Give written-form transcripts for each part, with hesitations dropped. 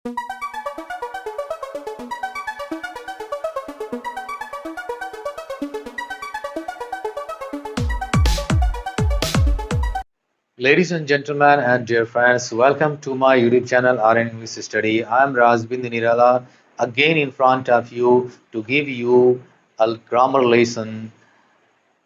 Ladies and gentlemen and dear friends, welcome to my YouTube channel RN English Study. I am Razbind Nirala again in front of you to give you a grammar lesson.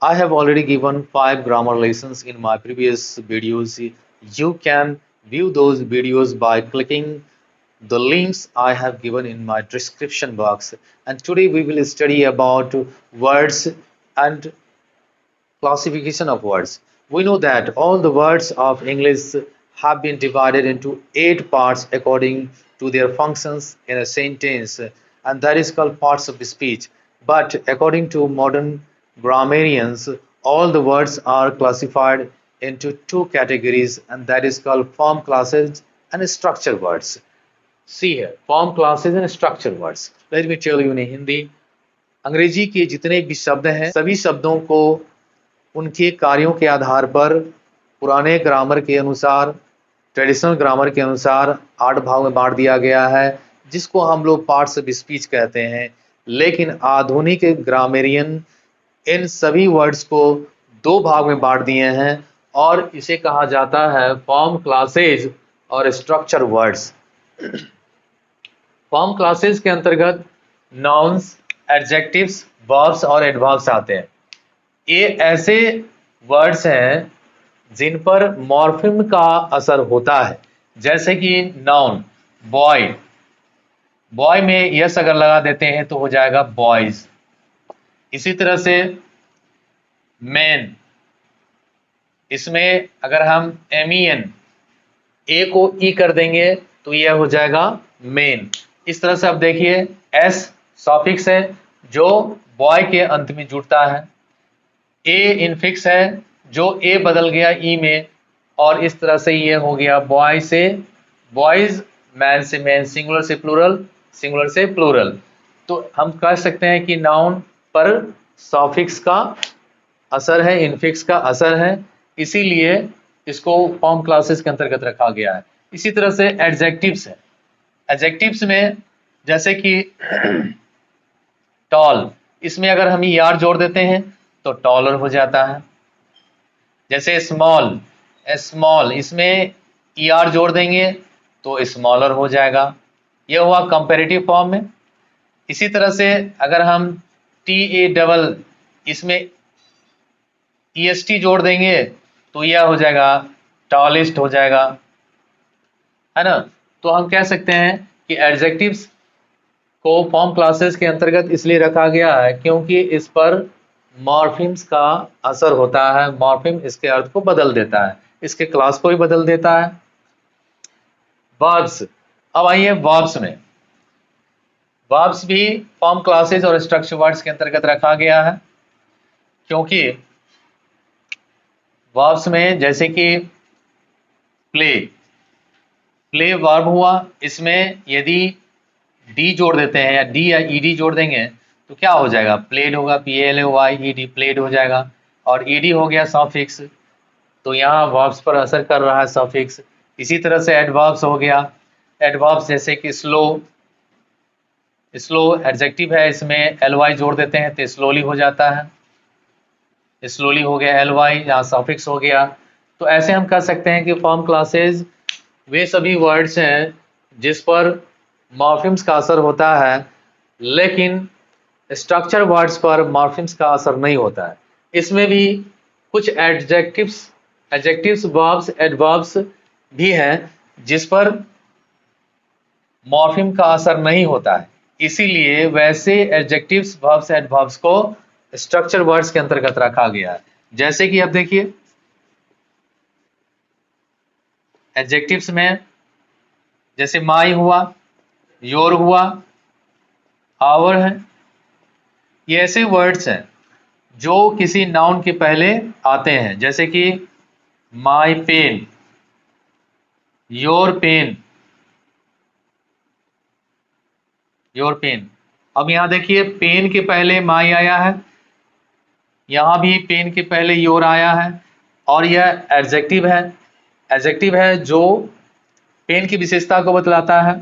I have already given 5 grammar lessons in my previous videos. You can view those videos by clicking the links I have given in my description box. And today we will study about words and classification of words. We know that all the words of English have been divided into 8 parts according to their functions in a sentence, and that is called parts of speech. But according to modern grammarians, all the words are classified into 2 categories, and that is called form classes and structure words. See here, form classes and structure words. Let me tell you in Hindi. अंग्रेजी के जितने भी शब्द हैं सभी शब्दों को उनके कार्यों के आधार पर पुराने ग्रामर के अनुसार, ट्रेडिशनल ग्रामर के अनुसार 8 भाग में बांट दिया गया है, जिसको हम लोग पार्ट्स ऑफ स्पीच कहते हैं। लेकिन आधुनिक ग्रामेरियन इन सभी वर्ड्स को 2 भाग में बांट दिए हैं और इसे कहा जाता है फॉर्म क्लासेज और स्ट्रक्चर वर्ड्स। फॉर्म क्लासेज के अंतर्गत नाउन्स, एडजेक्टिव्स, वर्ब्स और एडवर्ब्स आते हैं। ये ऐसे वर्ड्स हैं जिन पर मॉर्फिम का असर होता है, जैसे कि नाउन बॉय, बॉय में यस अगर लगा देते हैं तो हो जाएगा बॉयज। इसी तरह से मैन, इसमें अगर हम MEN ए को ई कर देंगे तो यह हो जाएगा मेन। इस तरह से अब देखिए एस सॉफिक्स है जो बॉय के अंत में जुड़ता है, ए इनफिक्स है जो ए बदल गया ई में, और इस तरह से ये हो गया बॉय से बॉयज, मैन से मैन, सिंगुलर से प्लूरल, सिंगुलर से प्लूरल। तो हम कह सकते हैं कि नाउन पर सॉफिक्स का असर है, इनफिक्स का असर है, इसीलिए इसको फॉर्म क्लासेस के अंतर्गत रखा गया है। इसी तरह से एडजेक्टिव्स है। एडजेक्टिव्स में जैसे कि टॉल, इसमें अगर हम यार जोड़ देते हैं तो टॉलर हो जाता है। जैसे स्मॉल, स्मॉल, इसमें ER जोड़ देंगे तो स्मॉलर हो जाएगा। यह हुआ कंपैरेटिव फॉर्म में। इसी तरह से अगर हम TADL, इसमें EST जोड़ देंगे तो यह हो जाएगा टॉलेस्ट हो जाएगा, है ना। तो हम कह सकते हैं कि एडजेक्टिव्स को फॉर्म क्लासेस के अंतर्गत इसलिए रखा गया है क्योंकि इस पर मॉर्फिम्स का असर होता है। मॉर्फिम इसके अर्थ को बदल देता है, इसके क्लास को भी बदल देता है। वर्ब्स, अब आइए वर्ब्स में। वर्ब्स भी फॉर्म क्लासेस और स्ट्रक्चर वर्ड्स के अंतर्गत रखा गया है, क्योंकि वर्ब्स में जैसे कि प्ले, प्ले वर्ब हुआ, इसमें यदि डी जोड़ देते हैं या डी या ईडी जोड़ देंगे तो क्या हो जाएगा, प्लेड होगा, PLAYED, प्लेड हो जाएगा। और ईडी हो गया सॉफिक्स, तो यहाँ वर्ब्स पर असर कर रहा है सॉफिक्स। इसी तरह से एडवर्ब्स हो गया। एडवर्ब्स जैसे कि स्लो, स्लो एडजेक्टिव है, इसमें LY जोड़ देते हैं तो स्लोली हो जाता है, स्लोली हो गया LY, यहाँ सॉफिक्स हो गया। तो ऐसे हम कह सकते हैं कि फॉर्म क्लासेस वे सभी वर्ड्स हैं जिस पर मॉर्फिम्स का असर होता है, लेकिन स्ट्रक्चर वर्ड्स पर मॉर्फिम्स का असर नहीं होता है। इसमें भी कुछ एडजेक्टिव्स, वर्ब्स, एडवर्ब्स भी हैं जिस पर मॉर्फिम का असर नहीं होता है, इसीलिए वैसे एडजेक्टिव्स, वर्ब्स, एडवर्ब्स को स्ट्रक्चर वर्ड्स के अंतर्गत रखा गया है। जैसे कि अब देखिए एडजेक्टिव्स में जैसे माई हुआ, योर हुआ, आवर है, ये ऐसे वर्ड्स हैं जो किसी नाउन के पहले आते हैं, जैसे कि my pen, your pen, your pen. अब यहां देखिए पेन के पहले माई आया है, यहां भी पेन के पहले योर आया है, और यह एडजेक्टिव है। एडजेक्टिव है जो पेन की विशेषता को बतलाता है।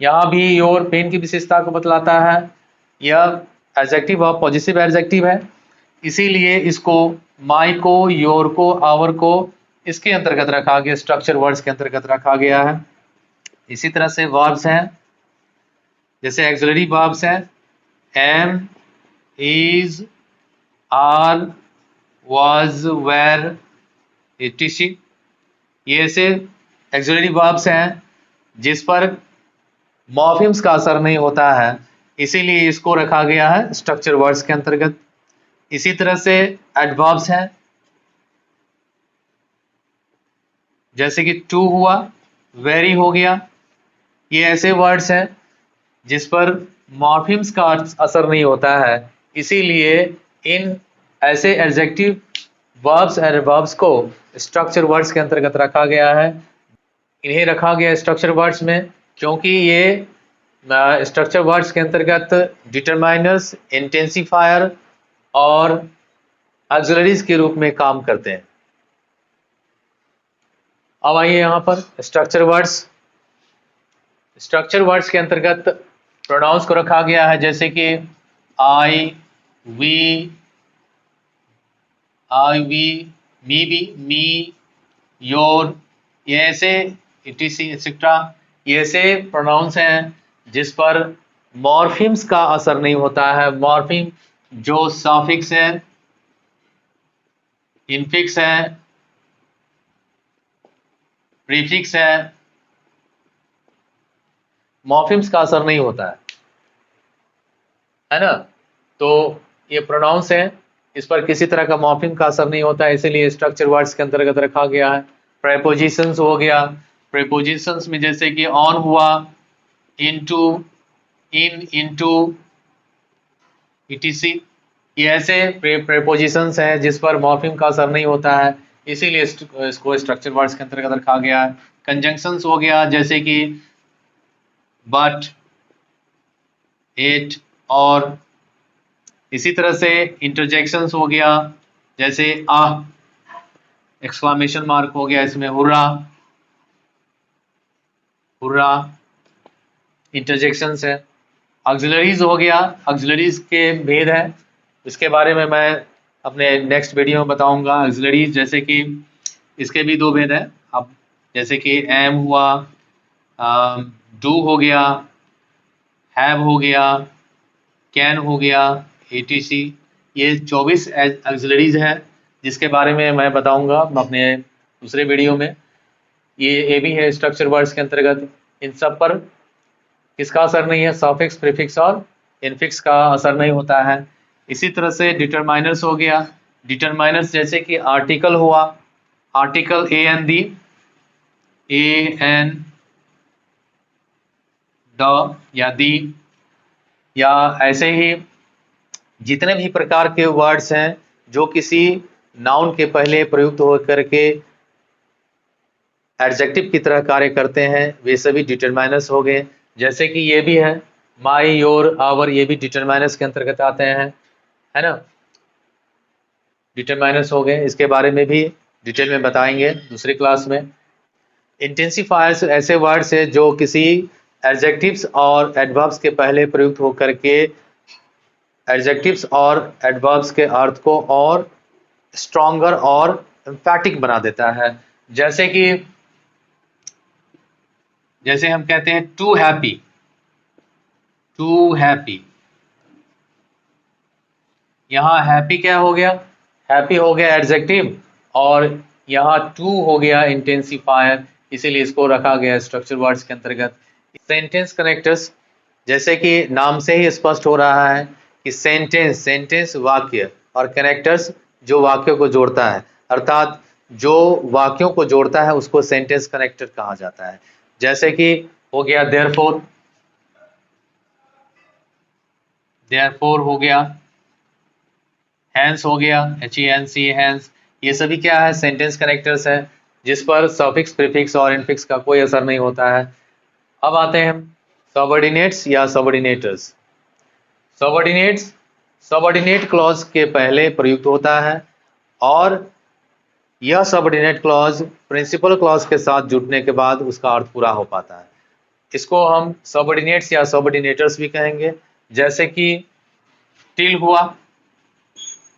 यहाँ भी योर पेन की विशेषता को बतलाता है। यह एडजेक्टिव और पॉजिटिव एडजेक्टिव है, इसीलिए इसको माई को, योर को, आवर को इसके अंतर्गत रखा गया, स्ट्रक्चर वर्ड्स के अंतर्गत रखा गया है। इसी तरह से वर्ब्स हैं, जैसे एक्सिलरी वर्ब्स हैं am, is, are, was, were, etc। ये ऐसे एक्सिलरी वर्ब्स हैं जिस पर मॉर्फिम्स का असर नहीं होता है, इसीलिए इसको रखा गया है स्ट्रक्चर वर्ड्स के अंतर्गत। इसी तरह से एडवर्ब्स हैं, जैसे कि टू हुआ, वेरी हो गया। ये ऐसे वर्ड्स हैं जिस पर मॉर्फिम्स का असर नहीं होता है, इसीलिए इन ऐसे एडजेक्टिव वर्ब्स एंड एडवर्ब्स को स्ट्रक्चर वर्ड्स के अंतर्गत रखा गया है। इन्हें रखा गया स्ट्रक्चर वर्ड्स में क्योंकि ये स्ट्रक्चर वर्ड्स के अंतर्गत डिटरमाइनर्स, इंटेंसिफायर और ऑक्सिलरीज के रूप में काम करते हैं। अब आइए यहाँ पर स्ट्रक्चर वर्ड्स। स्ट्रक्चर वर्ड्स के अंतर्गत प्रोनाउंस को रखा गया है, जैसे कि आई, वी, मी भी, मी, योर, ये ऐसे etc एक्सेट्रा, ये ऐसे प्रोनाउंस हैं जिस पर मॉर्फिम्स का असर नहीं होता है। मॉर्फिम जो सफिक्स है, इनफिक्स है, प्रीफिक्स है, मॉर्फिम्स का असर नहीं होता है ना। तो ये प्रोनाउंस है, इस पर किसी तरह का मॉर्फिम का असर नहीं होता है, इसीलिए स्ट्रक्चर वर्ड्स के अंतर्गत रखा गया है। प्रेपोजिशंस हो गया, प्रेपोजिशंस में जैसे कि ऑन हुआ, इनटू, इन, इनटू, etc। ये ऐसे प्रेपोजिशंस हैं जिस पर मॉर्फिम का असर नहीं होता है, इसीलिए इसको स्ट्रक्चर वर्ड्स के अंतर्गत रखा गया है। कंजंक्शंस हो गया, जैसे कि बट, इट, और। इसी तरह से इंटरजेक्शंस हो गया, जैसे एक्सक्लामेशन मार्क हो गया, इसमें हुर्रा, हुर्रा इंटरजेक्शंस है। ऑक्सिलरीज हो गया, ऑक्सिलरीज के भेद है, इसके बारे में मैं अपने नेक्स्ट वीडियो में बताऊंगा। ऑक्सिलरीज जैसे कि इसके भी दो भेद है, अब जैसे कि एम हुआ, डू हो गया, हैव हो गया, कैन हो गया, etc। ये 24 ऑक्सिलरीज है जिसके बारे में मैं बताऊंगा अपने दूसरे वीडियो में। ये भी है स्ट्रक्चर वर्ड्स के अंतर्गत। इन सब पर किसका असर नहीं है? सफिक्स, प्रीफिक्स और इनफिक्स का असर नहीं होता है। इसी तरह से डिटरमाइनर्स हो गया, डिटरमाइनर्स जैसे कि आर्टिकल हुआ, article a an the, a an the या दी, या ऐसे ही जितने भी प्रकार के वर्ड्स हैं जो किसी नाउन के पहले प्रयुक्त होकर के एडजेक्टिव की तरह कार्य करते हैं, वे सभी डिटरमाइनर्स हो गए। जैसे कि ये भी है माई, योर, आवर, ये भी डिटरमाइनर्स के अंतर्गत आते हैं, है ना। डिटरमाइनर्स हो गए, इसके बारे में भी डिटेल में बताएंगे दूसरी क्लास में। इंटेंसिफायर्स ऐसे वर्ड्स है जो किसी एडजेक्टिव्स और एडवर्ब्स के पहले प्रयुक्त होकर के एडजेक्टिव्स और एडवर्ब्स के अर्थ को और स्ट्रॉन्गर और एम्फैटिक बना देता है। जैसे हम कहते हैं टू हैप्पी, टू हैप्पी, यहाँ हैप्पी क्या हो गया? हैप्पी हो गया एडजेक्टिव, और यहाँ टू हो गया इंटेंसिफायर, इसीलिए इसको रखा गया स्ट्रक्चर वर्ड्स के अंतर्गत। सेंटेंस कनेक्टर्स, जैसे कि नाम से ही स्पष्ट हो रहा है कि सेंटेंस, सेंटेंस वाक्य, और कनेक्टर्स जो वाक्यों को जोड़ता है, अर्थात जो वाक्यों को जोड़ता है उसको सेंटेंस कनेक्टर कहा जाता है। जैसे कि हो गया देयरफॉर, देयरफॉर हो गया, हैंस हो गया, HENC, हैंस, ये सभी क्या है? सेंटेंस कनेक्टर्स है जिस पर सफिक्स, प्रीफिक्स और इनफिक्स का कोई असर नहीं होता है। अब आते हैं हम सबऑर्डिनेट्स या सबऑर्डिनेटर्स। सबऑर्डिनेट्स सबऑर्डिनेट क्लॉज के पहले प्रयुक्त होता है, और यह सबऑर्डिनेट क्लॉज प्रिंसिपल क्लॉज के साथ जुड़ने के बाद उसका अर्थ पूरा हो पाता है। इसको हम सबऑर्डिनेट्स या सबऑर्डिनेटर्स भी कहेंगे, जैसे कि टिल हुआ,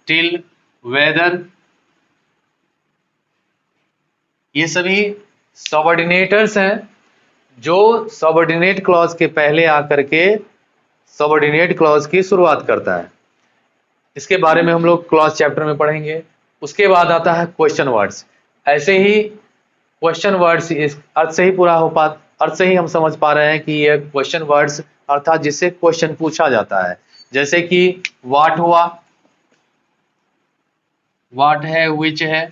टिल, वेदर, ये सभी सबऑर्डिनेटर्स हैं जो सबऑर्डिनेट क्लॉज के पहले आकर के सबऑर्डिनेट क्लॉज की शुरुआत करता है। इसके बारे में हम लोग क्लॉज चैप्टर में पढ़ेंगे। उसके बाद आता है क्वेश्चन वर्ड्स। ऐसे ही क्वेश्चन वर्ड्स इस अर्थ से ही पूरा हो पा अर्थ से ही हम समझ पा रहे हैं कि ये क्वेश्चन वर्ड्स अर्थात जिससे क्वेश्चन पूछा जाता है, जैसे कि व्हाट हुआ, व्हाट है, विच है,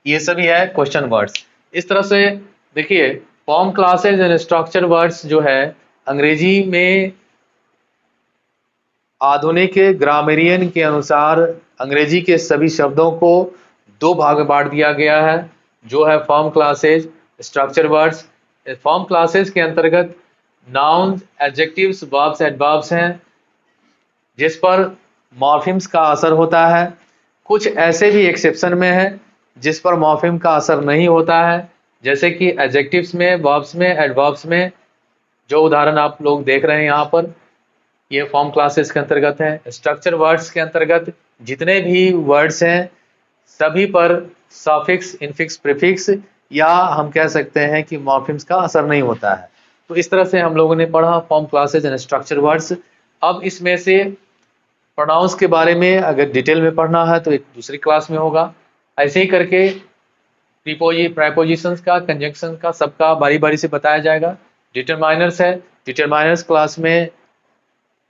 ये सभी है क्वेश्चन वर्ड्स। इस तरह से देखिए form classes and structure words जो है अंग्रेजी में आधुनिक ग्रामेरियन के अनुसार अंग्रेजी के सभी शब्दों को दो भाग में बांट दिया गया है, जो है form classes, structure words. Form classes के अंतर्गत नाउन, एडजेक्टिव्स, वर्ब्स, एडवर्ब्स हैं जिस पर मॉर्फिम्स का असर होता है। कुछ ऐसे भी एक्सेप्शन में है जिस पर मॉर्फिम का असर नहीं होता है, जैसे कि एडजेक्टिव्स में, वर्ब्स में, एडवर्ब्स में। जो उदाहरण आप लोग देख रहे हैं यहाँ पर, ये फॉर्म क्लासेस के अंतर्गत है। स्ट्रक्चर वर्ड्स के अंतर्गत जितने भी वर्ड्स हैं सभी पर सफिक्स, इनफिक्स, प्रीफिक्स या हम कह सकते हैं कि मॉर्फिम्स का असर नहीं होता है। तो इस तरह से हम लोगों ने पढ़ा form classes and structure words. अब इसमें से प्रोनाउंस के बारे में अगर डिटेल में पढ़ना है तो एक दूसरी क्लास में होगा। ऐसे ही करके प्रीपोजिशंस का, कंजंक्शन का, सबका बारी बारी से बताया जाएगा। डिटरमाइनर्स है, डिटरमाइनर्स क्लास में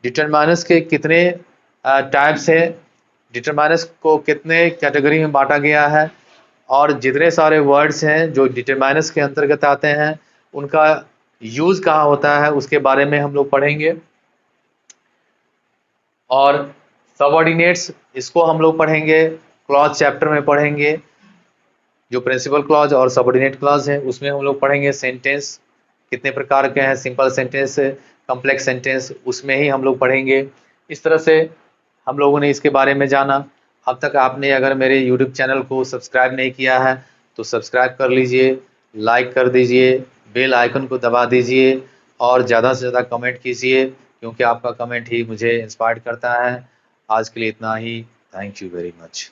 डिटरमाइनर्स के कितने टाइप्स है, डिटरमाइनर्स को कितने कैटेगरी में बांटा गया है, और जितने सारे वर्ड्स हैं जो डिटरमाइनर्स के अंतर्गत आते हैं उनका यूज कहाँ होता है उसके बारे में हम लोग पढ़ेंगे। और सबऑर्डिनेट्स, इसको हम लोग पढ़ेंगे, क्लॉज चैप्टर में पढ़ेंगे। जो प्रिंसिपल क्लॉज और सबऑर्डिनेट क्लॉज है उसमें हम लोग पढ़ेंगे सेंटेंस कितने प्रकार के हैं, सिंपल सेंटेंस, कॉम्प्लेक्स सेंटेंस, उसमें ही हम लोग पढ़ेंगे। इस तरह से हम लोगों ने इसके बारे में जाना। अब तक आपने अगर मेरे YouTube चैनल को सब्सक्राइब नहीं किया है तो सब्सक्राइब कर लीजिए, लाइक कर दीजिए, बेल आइकन को दबा दीजिए और ज़्यादा से ज़्यादा कमेंट कीजिए, क्योंकि आपका कमेंट ही मुझे इंस्पायर करता है। आज के लिए इतना ही। Thank you very much.